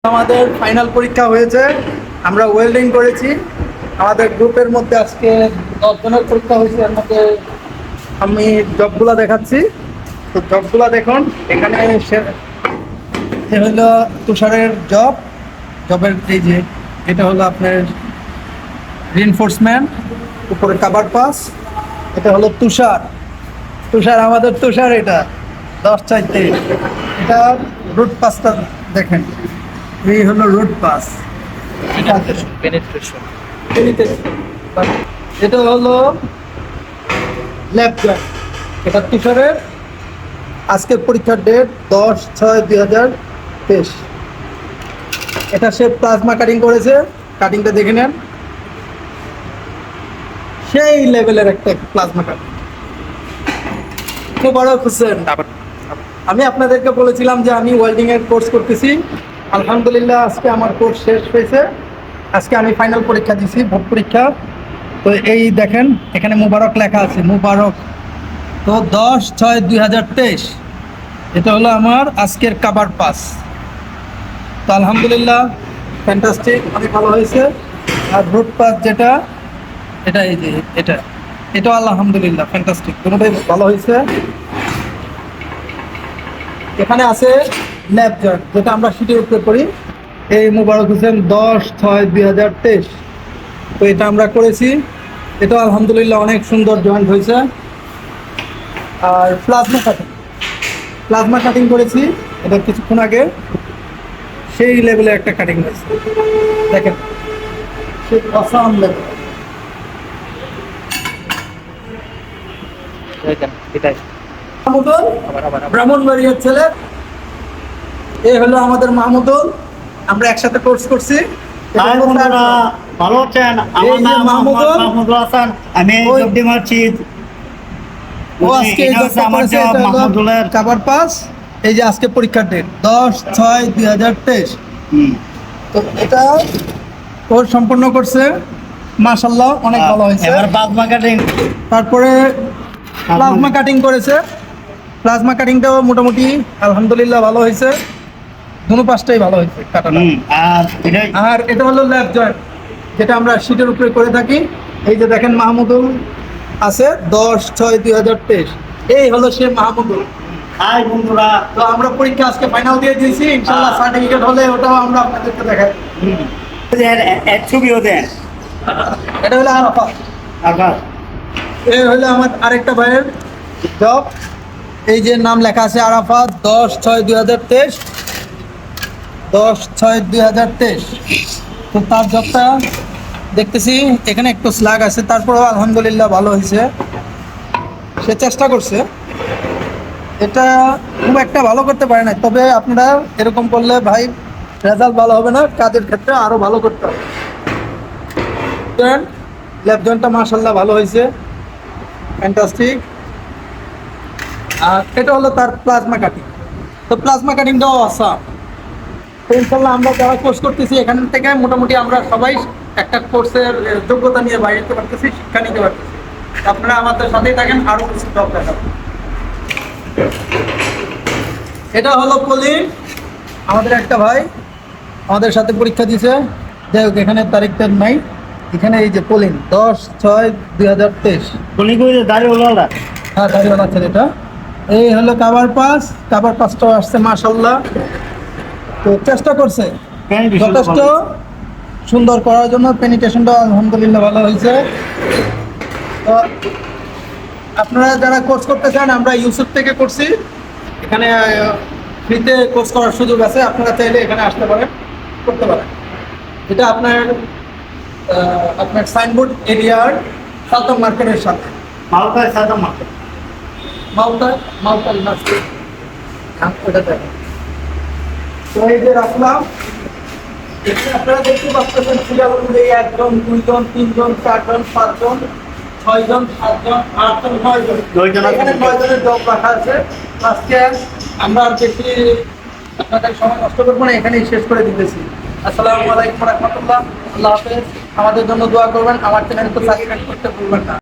আমাদের ফাইনাল পরীক্ষা হয়েছে, আমরা ওয়েল্ডিং করেছি। আমাদের গ্রুপের মধ্যে আজকে 10 জনের পরীক্ষা হয়েছে। এর মধ্যে আমি জবগুলা দেখাচ্ছি। তো জবগুলা দেখুন, এখানে হলো তুষারের জবের এই যে এটা হলো আপনার রিইনফোর্সমেন্ট, উপরে কাভার পাস। এটা হলো তুষার আমাদের তুষার, এটা 10 চাইতে। এটা রুট পাসটা দেখেন, এই হলো রুট পাস। এটা হলো ল্যাব জয়েন্ট। এটা তুষারের আজকের পরীক্ষার ডেট 10/6/2023। এটা সে প্লাজমা কাটিং করেছে, কাটিংটা দেখে নেন, সেই লেভেলের একটা প্লাজমা কাটিং। খুব বড় খুশি। আমি আপনাদেরকে বলেছিলাম যে আমি ওয়েল্ডিং এর কোর্স করতেছি। আলহামদুলিল্লাহ আজকে আমার কোর্স শেষ হয়েছে। আজকে আমি ফাইনাল পরীক্ষা দিয়েছি, ভোট পরীক্ষা। তো এই দেখেন এখানে মুবারক লেখা আছে, মুবারক। তো 10/6/2023 এটা হলো আমার আজকের কাভার পাস। তো আলহামদুলিল্লাহ ফ্যান্টাস্টিক, অনেক ভালো হয়েছে। আর রুট পাস যেটা, এটা এই যে এটা আলহামদুলিল্লাহ ফ্যান্টাস্টিক, দুটোটাই ভালো হয়েছে। এখানে আছে ল্যাব জয়েন্ট, যেটা আমরা সিটি উপরে করি। এই মুবারক হোসেন 10/6/2023। তো এটা আমরা করেছি, এটা আলহামদুলিল্লাহ অনেক সুন্দর জয়েন্ট হয়েছে। আর প্লাজমা কাটিং করেছি এটা কিছুক্ষণ আগে, সেই লেভেলে একটা কাটিং হয়েছে। দেখেন সেই অসাম লেভেল। ব্রাহ্মণবাড়িয়ার ছেলে, এই হলো আমাদের মাহমুদুল। আমরা একসাথে কোর্স করছি। ভালো আছেন? আমার নাম মাহমুদুল হাসান, আমি মাহমুদুলের কাভার পাস। এই যে আজকে পরীক্ষার ডেট 10/6/2023। তো এটা ওর সম্পূর্ণ করছে, মাশাআল্লাহ অনেক ভালো হয়েছে। তারপরে প্লাজমা কাটিং করেছে। প্লাজমা কাটিংটাও মোটামুটি আলহামদুলিল্লাহ ভালো হয়েছে, দুটো পাশটাই ভালো হয়েছে কাটানো। আর এটা হলো ল্যাব জয়েন্ট, যেটা আমরা শীটের উপরে করে থাকি। এই যে দেখেন মাহমুদুল আছে 10/6/2023। এই হলো সে মাহমুদুল। হাই বন্ধুরা, তো আমরা পরীক্ষা আজকে ফাইনাল দিয়ে দিয়েছি, ইনশাআল্লাহ সার্টিফিকেট হলে ওটাও আমরা আপনাদেরকে দেখাই। ছবিও দেন। এটা হলো আরাফাত। এই হলো আমার আরেকটা ভাইয়ের জব, এই যে নাম লেখা আছে আরাফাত 10/6/2023। 10/6/2023। তো তার জবটা দেখতেছি এখানে একটু স্ল্যাগ আছে, তারপরেও আলহামদুলিল্লাহ ভালো হয়েছে, সে চেষ্টা করছে। এটা খুব একটা ভালো করতে পারে না, তবে আপনারা এরকম করলে ভাই রেজাল্ট ভালো হবে না, কাজের ক্ষেত্রে আরও ভালো করতে হবে। ল্যাব জয়েন্টটা মাশাআল্লাহ ভালো হয়েছে, ফ্যান্টাস্টিক। আর এটা হলো তার প্লাজমা কাটিং। তো প্লাজমা কাটিংটাও আসাম। তো ইনশাল্লাহ আমরা যারা কোর্স করতেছি এখান থেকে মোটামুটি আমরা সবাই একটা কোর্সের যোগ্যতা নিয়ে বাইরে যেতে পারতেছি, শিক্ষা নিতে পারতেছি। আপনারা আমাদের সাথেই থাকেন, আরও কিছু জব দেখাবেন। এটা হলো কলিং, আমাদের একটা ভাই আমাদের সাথে পরীক্ষা দিয়েছে। যাই হোক, এখানে তারিখটা নাই, এখানে এই যে কলিং 10/6/2023। দাঁড়িয়ে হ্যাঁ, দাঁড়িয়েওয়ালা ছেলেটা। এই হলো কাভার পাসটাও আসছে মাশাআল্লাহ। তো চেষ্টা করছে যথেষ্ট সুন্দর করার জন্য, পেনিট্রেশনটা আলহামদুলিল্লাহ ভালো হয়েছে। তো আপনারা যারা কোর্স করতে চান, আমরা ইউসিএপ থেকে করছি, এখানে ফ্রিতে কোর্স করার সুযোগ আছে। আপনারা চাইলে এখানে আসতে পারেন, করতে পারেন। এটা আপনার সাইনবোর্ড এরিয়ার সালতং মার্কেটের সাথে, মালতায় নার্সারি। তো এই যে রাখলাম, আপনারা দেখতে পাচ্ছেন সিরিয়াল অনুযায়ী 1 জন 2 জন 3 জন 4 জন 5 জন 6 জন 7 জন 8 জন 9 জন, এখানে 9 জনের জব রাখা আছে। আজকে আমরা আর বেশি আপনাদের সময় নষ্ট করবো না, এখানেই শেষ করে দিতেছি। আসসালামু আলাইকুম ওয়া রাহমাতুল্লাহ। আল্লাহ হাফেজ। আমাদের জন্য দোয়া করবেন, আমার চ্যানেলকে সাবস্ক্রাইব করতে ভুলবেন না।